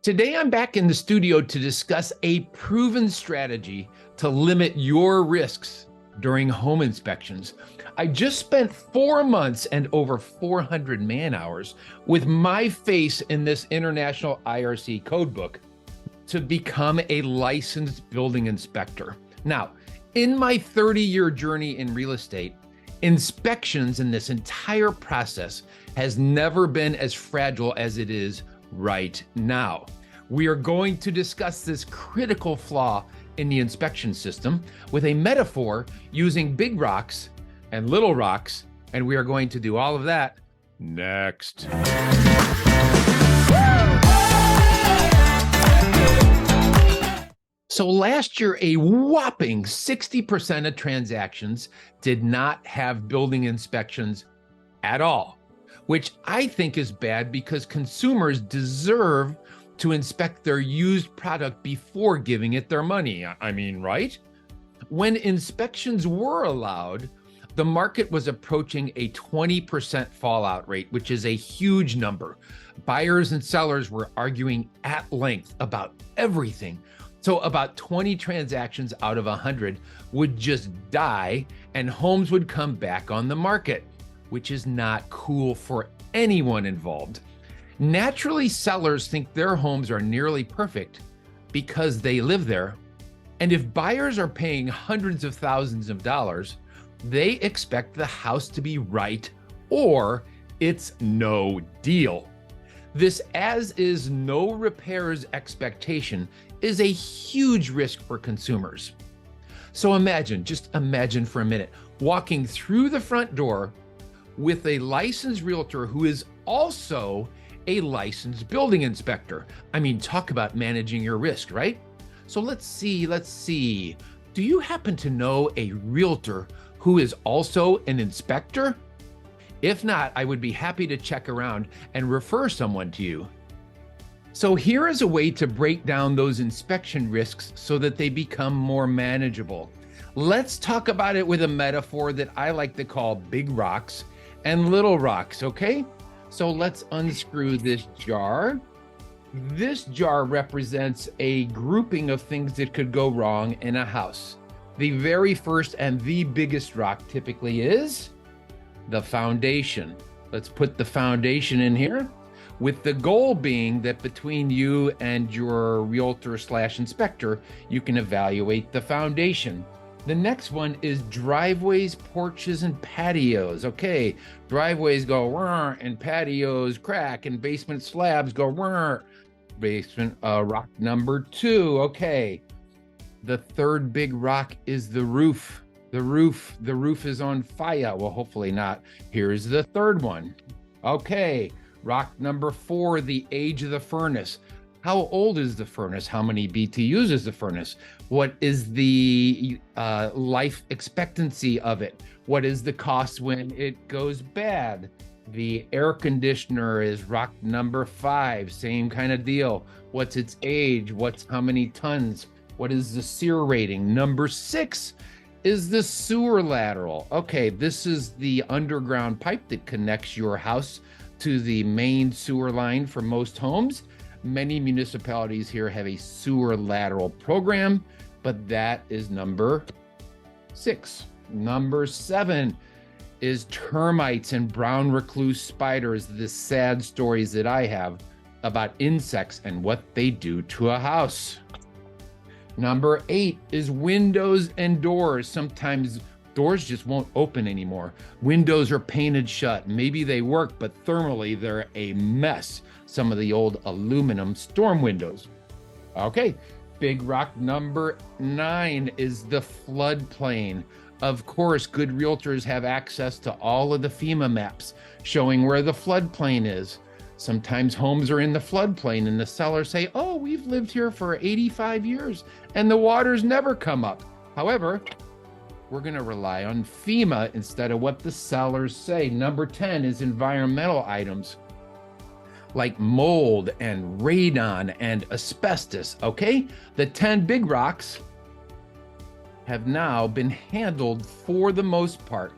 Today, I'm back in the studio to discuss a proven strategy to limit your risks during home inspections. I just spent 4 months and over 400 man hours with my face in this international IRC codebook to become a licensed building inspector. Now, in my 30-year journey in real estate, inspections in this entire process has never been as fragile as it is right now. We are going to discuss this critical flaw in the inspection system with a metaphor using big rocks and little rocks, and we are going to do all of that next. So last year, a whopping 60% of transactions did not have building inspections at all, which I think is bad because consumers deserve to inspect their used product before giving it their money. I mean, right? When inspections were allowed, the market was approaching a 20% fallout rate, which is a huge number. Buyers and sellers were arguing at length about everything. So about 20 transactions out of 100 would just die and homes would come back on the market, which is not cool for anyone involved. Naturally, sellers think their homes are nearly perfect because they live there. And if buyers are paying hundreds of thousands of dollars, they expect the house to be right or it's no deal. This as is no repairs expectation is a huge risk for consumers. So just imagine for a minute, walking through the front door with a licensed realtor who is also a licensed building inspector. I mean, talk about managing your risk, right? So let's see. Do you happen to know a realtor who is also an inspector? If not, I would be happy to check around and refer someone to you. So here is a way to break down those inspection risks so that they become more manageable. Let's talk about it with a metaphor that I like to call big rocks and little rocks, okay? So let's unscrew this jar. This jar represents a grouping of things that could go wrong in a house. The very first and the biggest rock typically is the foundation. Let's put the foundation in here, with the goal being that between you and your realtor/inspector, you can evaluate the foundation. The next one is driveways, porches, and patios. Okay, driveways go whir, and patios crack, and basement slabs go whir. Basement rock number 2. Okay, the third big rock is the roof. The roof is on fire. Well, hopefully not. Here's the third one. Okay, rock number 4, the age of the furnace. How old is the furnace? How many BTUs is the furnace? What is the life expectancy of it? What is the cost when it goes bad? The air conditioner is rock number 5, same kind of deal. What's its age? How many tons? What is the SEER rating? Number 6 is the sewer lateral. Okay, this is the underground pipe that connects your house to the main sewer line for most homes. Many municipalities here have a sewer lateral program, but that is number 6. Number 7 is termites and brown recluse spiders, the sad stories that I have about insects and what they do to a house. Number 8 is windows and doors. Sometimes doors just won't open anymore. Windows are painted shut. Maybe they work, but thermally they're a mess. Some of the old aluminum storm windows. Okay, big rock number 9 is the floodplain. Of course, good realtors have access to all of the FEMA maps showing where the floodplain is. Sometimes homes are in the floodplain and the sellers say, oh, we've lived here for 85 years and the water's never come up. However, we're going to rely on FEMA instead of what the sellers say. Number 10 is environmental items like mold and radon and asbestos, okay? The 10 big rocks have now been handled for the most part.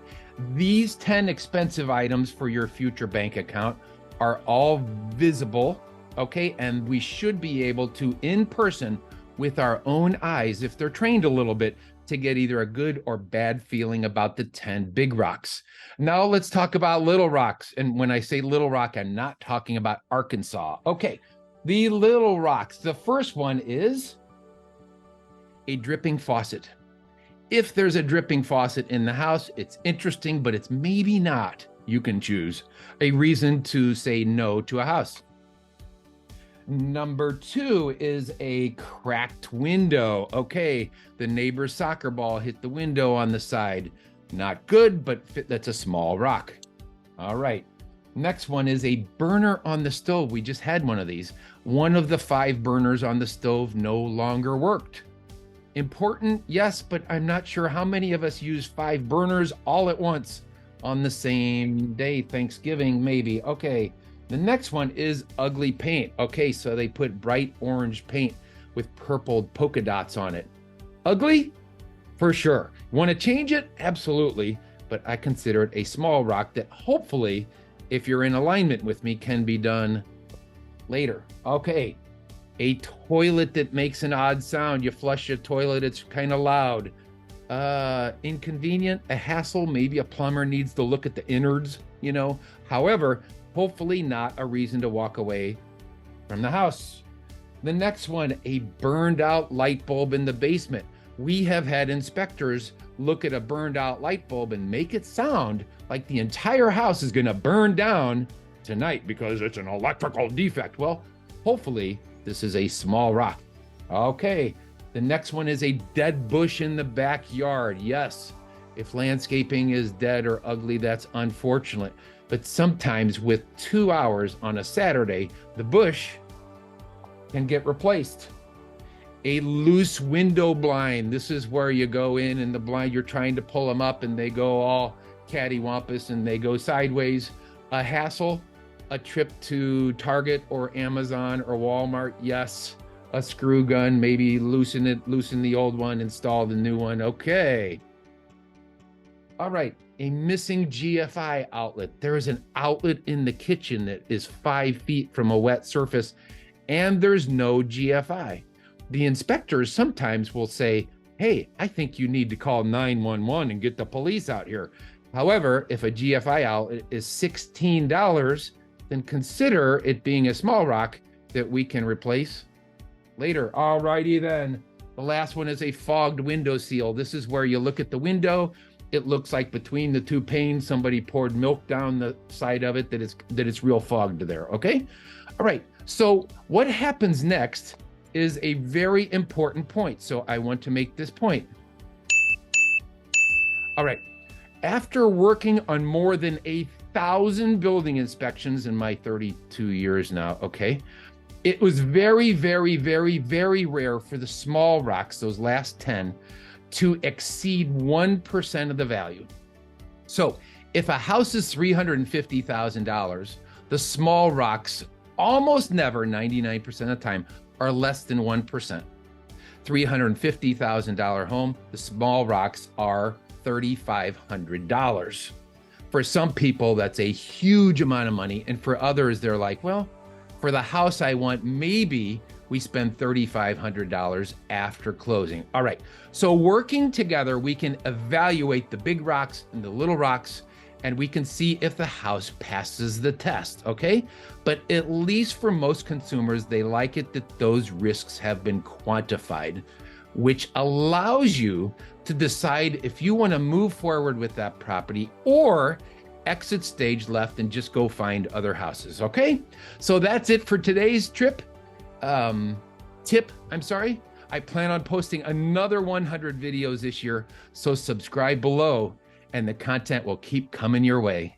These 10 expensive items for your future bank account are all visible okay? And we should be able to, in person, with our own eyes, if they're trained a little bit, to get either a good or bad feeling about the 10 big rocks. Now let's talk about little rocks. And when I say little rock, I'm not talking about Arkansas. Okay, the little rocks. The first one is a dripping faucet. If there's a dripping faucet in the house, it's interesting, but it's maybe not, you can choose, a reason to say no to a house. Number 2 is a cracked window. Okay, the neighbor's soccer ball hit the window on the side. Not good, but that's a small rock. All right. Next one is a burner on the stove. We just had one of these. One of the 5 burners on the stove no longer worked. Important, yes, but I'm not sure how many of us use 5 burners all at once on the same day. Thanksgiving, maybe. Okay. The next one is ugly paint. Okay, so they put bright orange paint with purple polka dots on it. Ugly? For sure. Want to change it? Absolutely. But I consider it a small rock that hopefully, if you're in alignment with me, can be done later. Okay, a toilet that makes an odd sound. You flush your toilet, it's kind of loud. Inconvenient, a hassle. Maybe a plumber needs to look at the innards, you know. However, hopefully not a reason to walk away from the house. The next one, a burned out light bulb in the basement. We have had inspectors look at a burned out light bulb and make it sound like the entire house is gonna burn down tonight because it's an electrical defect. Well, hopefully this is a small rock. Okay, the next one is a dead bush in the backyard. Yes, if landscaping is dead or ugly, that's unfortunate. But sometimes with 2 hours on a Saturday, the bush can get replaced. A loose window blind. This is where you go in and the blind, you're trying to pull them up and they go all cattywampus and they go sideways. A hassle, a trip to Target or Amazon or Walmart. Yes, a screw gun, maybe loosen the old one, install the new one. Okay. All right. A missing GFI outlet. There is an outlet in the kitchen that is 5 feet from a wet surface and there's no GFI. The inspectors sometimes will say, hey, I think you need to call 911 and get the police out here. However, if a GFI outlet is $16, then consider it being a small rock that we can replace later. All righty then. The last one is a fogged window seal. This is where you look at the window. It looks like between the 2 panes, somebody poured milk down the side of it, that it's real fogged there, okay? All right, so what happens next is a very important point. So I want to make this point. All right, after working on more than 1,000 building inspections in my 32 years now, okay, it was very, very, very, very rare for the small rocks, those last 10, to exceed 1% of the value. So if a house is $350,000, the small rocks almost never, 99% of the time, are less than 1%. $350,000 home, the small rocks are $3,500. For some people, that's a huge amount of money. And for others, they're like, well, for the house I want, maybe we spend $3,500 after closing. All right, so working together, we can evaluate the big rocks and the little rocks, and we can see if the house passes the test, okay? But at least for most consumers, they like it that those risks have been quantified, which allows you to decide if you want to move forward with that property or exit stage left and just go find other houses, okay? So that's it for today's tip. I plan on posting another 100 videos this year, so subscribe below and the content will keep coming your way.